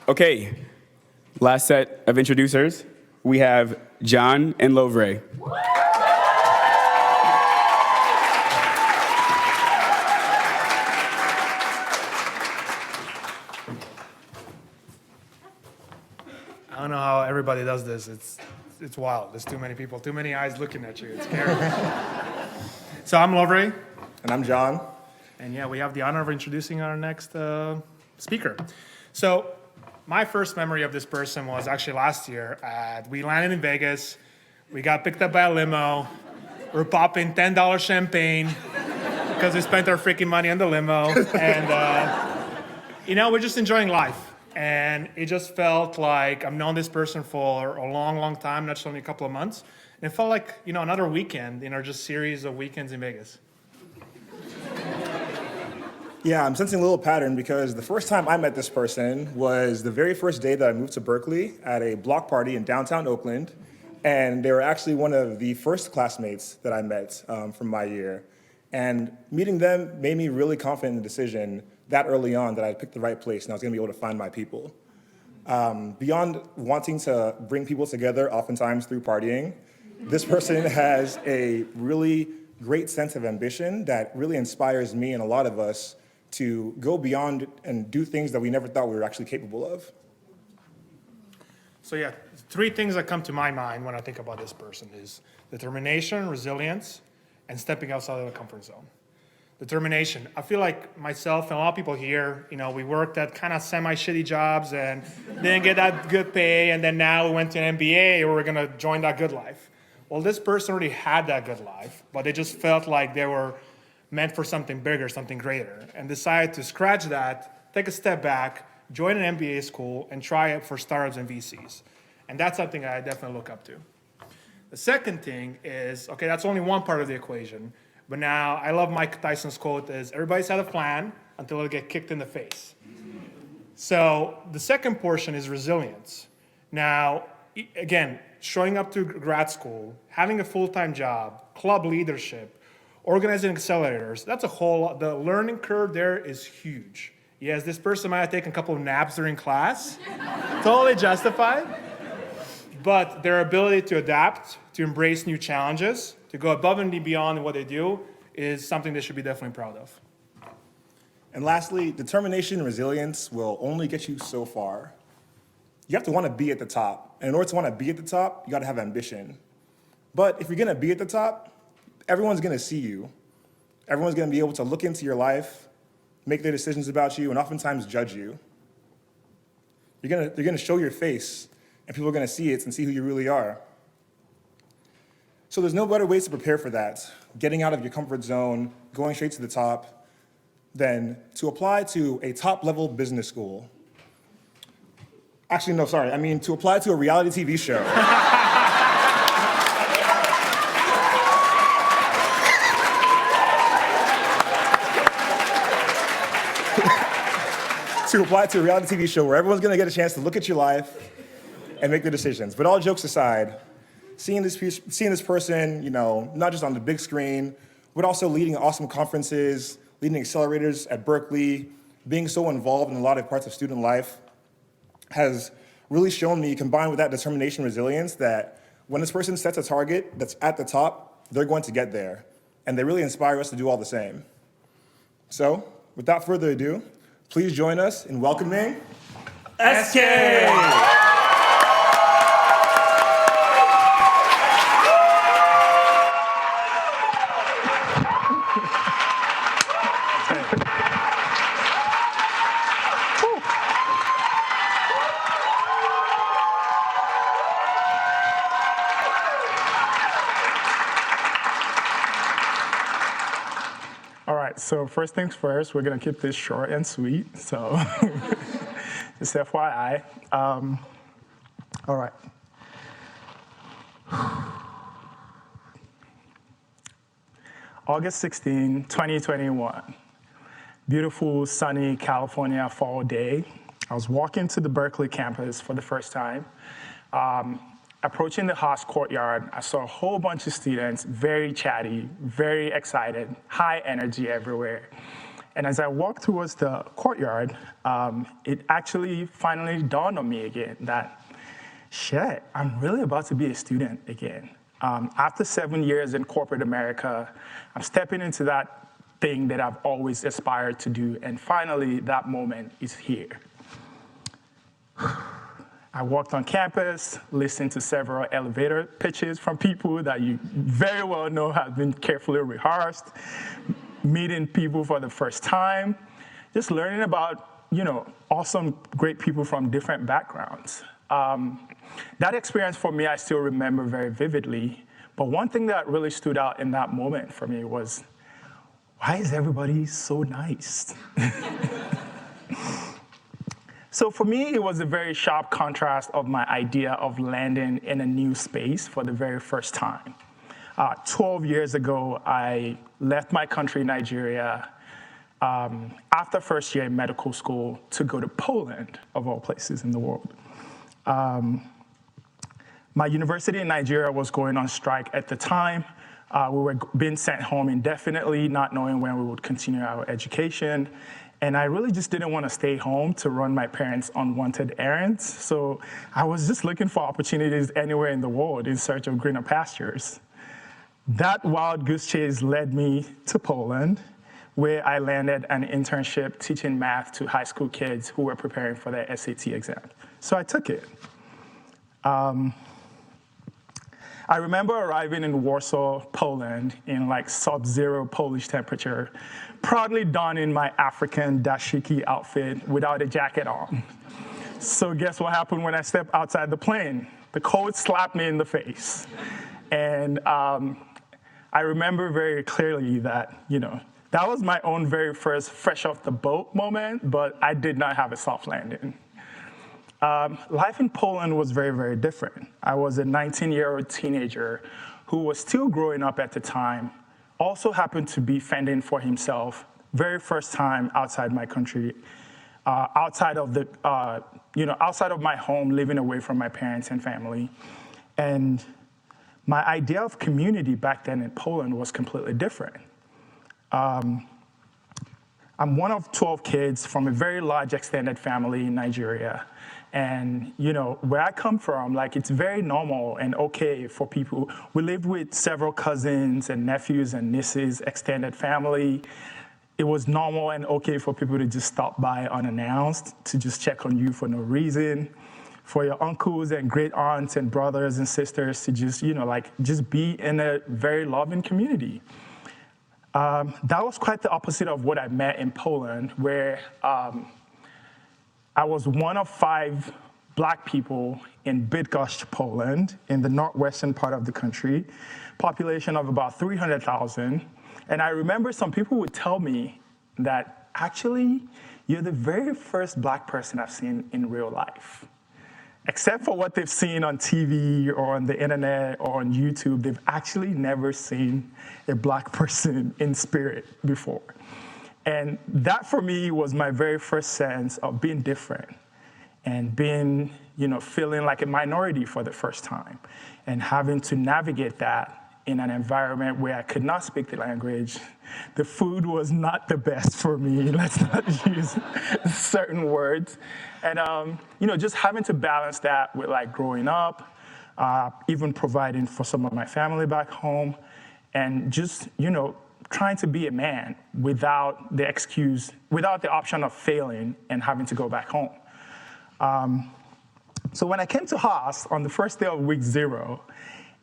Okay, last set of introducers. We have John and Lovre. I don't know how everybody does this. It's wild. There's too many people, too many eyes looking at you. It's scary. So I'm Lovre. And I'm John. And yeah, we have the honor of introducing our next speaker. So my first memory of this person was actually last year. We landed in Vegas. We got picked up by a limo. We're popping $10 champagne because we spent our freaking money on the limo. And, we're just enjoying life. And it just felt like I've known this person for a long, long time, not just only a couple of months. And it felt like, another weekend in our just series of weekends in Vegas. Yeah, I'm sensing a little pattern because the first time I met this person was the very first day that I moved to Berkeley at a block party in downtown Oakland. And they were actually one of the first classmates that I met from my year. And meeting them made me really confident in the decision that early on that I picked the right place and I was gonna be able to find my people. Beyond wanting to bring people together, oftentimes through partying, this person has a really great sense of ambition that really inspires me and a lot of us to go beyond and do things that we never thought we were actually capable of. So yeah, three things that come to my mind when I think about this person is determination, resilience, and stepping outside of the comfort zone. Determination. I feel like myself and a lot of people here, we worked at kind of semi-shitty jobs and didn't get that good pay, and then now we went to an MBA or we're gonna join that good life. Well, this person already had that good life, but they just felt like they were meant for something bigger, something greater, and decided to scratch that, take a step back, join an MBA school, and try it for startups and VCs. And that's something I definitely look up to. The second thing is, okay, that's only one part of the equation. But now, I love Mike Tyson's quote is, everybody's had a plan until they get kicked in the face. So the second portion is resilience. Now, again, showing up to grad school, having a full-time job, club leadership, organizing accelerators, that's the learning curve there is huge. Yes, this person might have taken a couple of naps during class, totally justified. But their ability to adapt, to embrace new challenges, to go above and beyond in what they do is something they should be definitely proud of. And lastly, determination and resilience will only get you so far. You have to want to be at the top. And in order to want to be at the top, you got to have ambition. But if you're going to be at the top, everyone's going to see you. Everyone's going to be able to look into your life, make their decisions about you, and oftentimes judge you. They're going to show your face, and people are going to see it and see who you really are. So there's no better ways to prepare for that, getting out of your comfort zone, going straight to the top, than to apply to a top-level business school. Actually, no, sorry. I mean, to apply to a reality TV show. To apply to a reality TV show where everyone's gonna get a chance to look at your life and make their decisions. But all jokes aside, seeing this person, not just on the big screen, but also leading awesome conferences, leading accelerators at Berkeley, being so involved in a lot of parts of student life, has really shown me, combined with that determination and resilience, that when this person sets a target that's at the top, they're going to get there. And they really inspire us to do all the same. So, without further ado, please join us in welcoming SK! So first things first, we're gonna keep this short and sweet, so just FYI. All right. August 16, 2021. Beautiful, sunny California fall day. I was walking to the Berkeley campus for the first time. Approaching the Haas courtyard, I saw a whole bunch of students, very chatty, very excited, high energy everywhere. And as I walked towards the courtyard, it actually finally dawned on me again that, shit, I'm really about to be a student again. After 7 years in corporate America, I'm stepping into that thing that I've always aspired to do, and finally that moment is here. I walked on campus, listened to several elevator pitches from people that you very well know have been carefully rehearsed, meeting people for the first time, just learning about, awesome, great people from different backgrounds. That experience for me, I still remember very vividly. But one thing that really stood out in that moment for me was, why is everybody so nice? So for me, it was a very sharp contrast of my idea of landing in a new space for the very first time. 12 years ago, I left my country, Nigeria, after first year in medical school to go to Poland, of all places in the world. My university in Nigeria was going on strike at the time. We were being sent home indefinitely, not knowing when we would continue our education. And I really just didn't want to stay home to run my parents' unwanted errands. So I was just looking for opportunities anywhere in the world in search of greener pastures. That wild goose chase led me to Poland, where I landed an internship teaching math to high school kids who were preparing for their SAT exam. So I took it. I remember arriving in Warsaw, Poland, in like sub-zero Polish temperature, proudly donning my African dashiki outfit without a jacket on. So guess what happened when I stepped outside the plane? The cold slapped me in the face. And I remember very clearly that, that was my own very first fresh off the boat moment, but I did not have a soft landing. Life in Poland was very, very different. I was a 19-year-old teenager who was still growing up at the time, also happened to be fending for himself, very first time outside my country, outside of my home, living away from my parents and family. And my idea of community back then in Poland was completely different. I'm one of 12 kids from a very large extended family in Nigeria. And, where I come from, it's very normal and okay for people. We lived with several cousins and nephews and nieces, extended family. It was normal and okay for people to just stop by unannounced, to just check on you for no reason, for your uncles and great aunts and brothers and sisters to just, just be in a very loving community. That was quite the opposite of what I met in Poland, where I was one of 5 Black people in Bydgoszcz, Poland, in the northwestern part of the country, population of about 300,000. And I remember some people would tell me that, actually, you're the very first Black person I've seen in real life. Except for what they've seen on TV or on the internet or on YouTube, they've actually never seen a Black person in spirit before. And that, for me, was my very first sense of being different and being, feeling like a minority for the first time and having to navigate that in an environment where I could not speak the language. The food was not the best for me. Let's not use certain words. And, just having to balance that with growing up, even providing for some of my family back home, and just, trying to be a man without the option of failing and having to go back home. So when I came to Haas on the first day of week 0,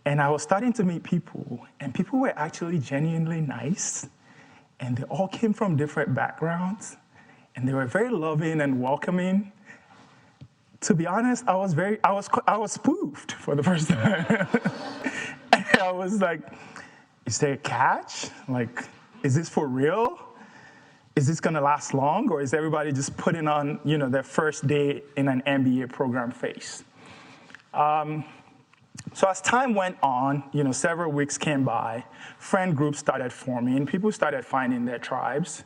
and I was starting to meet people, and people were actually genuinely nice, and they all came from different backgrounds, and they were very loving and welcoming. To be honest, I was spoofed for the first time. And I was like, is there a catch? Is this for real? Is this gonna last long? Or is everybody just putting on, their first day in an MBA program face? So as time went on, several weeks came by, friend groups started forming, people started finding their tribes,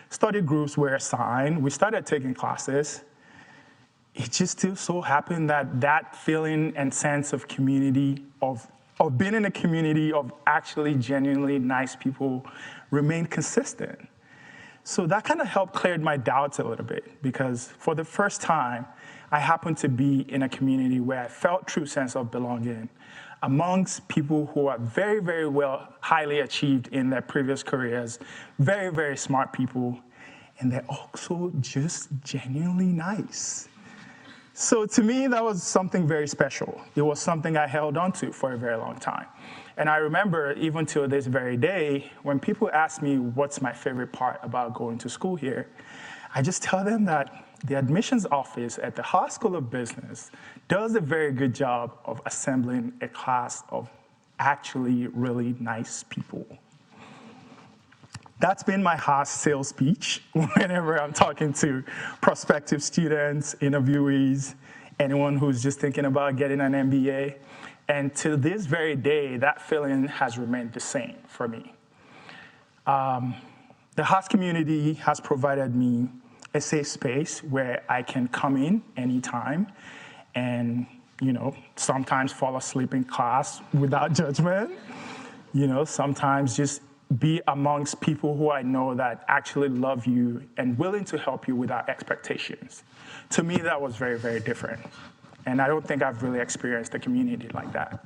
study groups were assigned, we started taking classes. It just still so happened that feeling and sense of community, of being in a community of actually genuinely nice people remained consistent. So that kind of helped clear my doubts a little bit, because for the first time, I happened to be in a community where I felt true sense of belonging amongst people who are very, very well, highly achieved in their previous careers, very, very smart people, and they're also just genuinely nice. So to me, that was something very special. It was something I held on to for a very long time. And I remember, even till this very day, when people ask me what's my favorite part about going to school here, I just tell them that the admissions office at the Haas School of Business does a very good job of assembling a class of actually really nice people. That's been my Haas sales speech whenever I'm talking to prospective students, interviewees, anyone who's just thinking about getting an MBA. And to this very day, that feeling has remained the same for me. The Haas community has provided me a safe space where I can come in anytime and, sometimes fall asleep in class without judgment. Sometimes just be amongst people who I know that actually love you and willing to help you without expectations. To me, that was very, very different. And I don't think I've really experienced a community like that.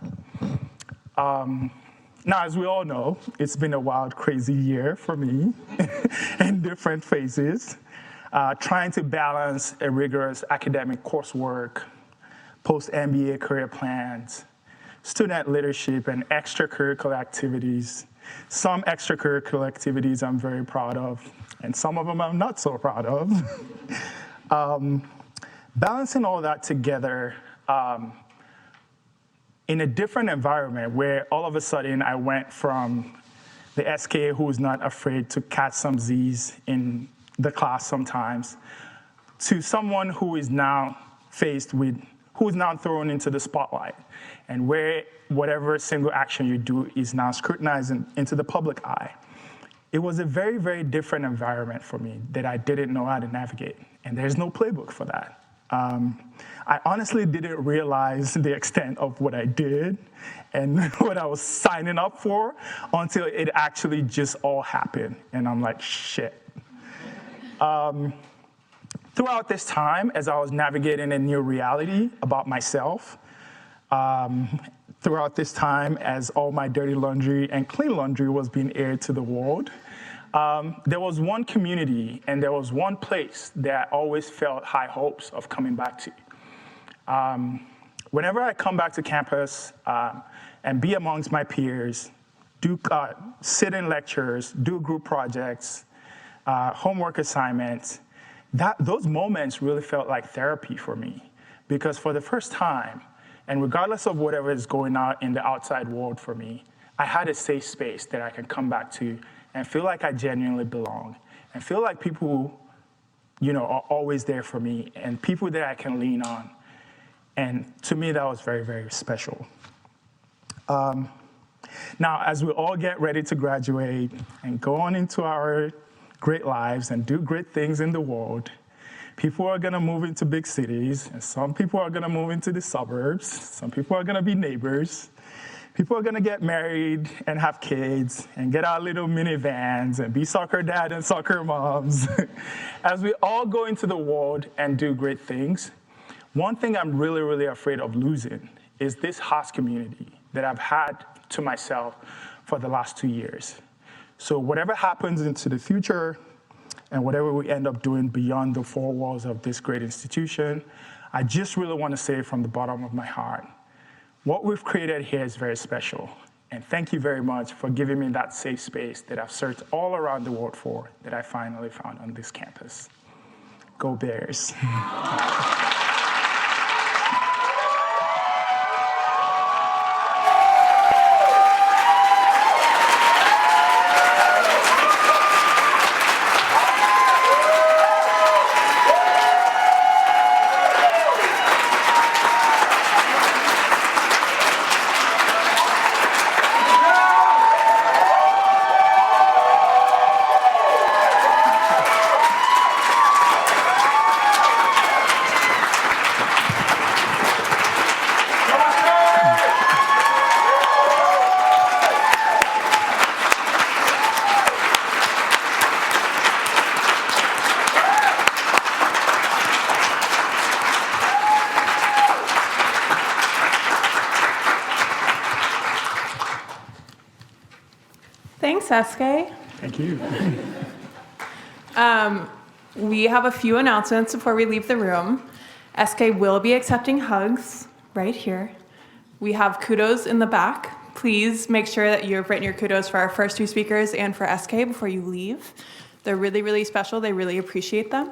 Now, as we all know, it's been a wild, crazy year for me in different phases. Trying to balance a rigorous academic coursework, post-MBA career plans, student leadership, and extracurricular activities. Some extracurricular activities I'm very proud of, and some of them I'm not so proud of. Balancing all that together in a different environment where all of a sudden I went from the SK who was not afraid to catch some Z's in the class sometimes to someone who is now who is now thrown into the spotlight, and where whatever single action you do is now scrutinized into the public eye. It was a very, very different environment for me that I didn't know how to navigate, and there's no playbook for that. I honestly didn't realize the extent of what I did and what I was signing up for until it actually just all happened, and I'm like, shit. Throughout this time, as I was navigating a new reality about myself, throughout this time, as all my dirty laundry and clean laundry was being aired to the world, there was one community and there was one place that I always felt high hopes of coming back to. Whenever I come back to campus and be amongst my peers, sit in lectures, do group projects, homework assignments, those moments really felt like therapy for me, because for the first time, and regardless of whatever is going on in the outside world for me, I had a safe space that I can come back to and feel like I genuinely belong, and feel like people, are always there for me, and people that I can lean on. And to me, that was very, very special. Now, as we all get ready to graduate and go on into our great lives and do great things in the world, people are gonna move into big cities, and some people are gonna move into the suburbs, some people are gonna be neighbors, people are gonna get married and have kids and get our little minivans and be soccer dad and soccer moms. As we all go into the world and do great things, one thing I'm really, really afraid of losing is this Haas community that I've had to myself for the last 2 years. So whatever happens into the future and whatever we end up doing beyond the four walls of this great institution, I just really want to say from the bottom of my heart, what we've created here is very special. And thank you very much for giving me that safe space that I've searched all around the world for, that I finally found on this campus. Go Bears. Thanks, SK. Thank you. We have a few announcements before we leave the room. SK will be accepting hugs right here. We have kudos in the back. Please make sure that you've written your kudos for our first two speakers and for SK before you leave. They're really, really special. They really appreciate them.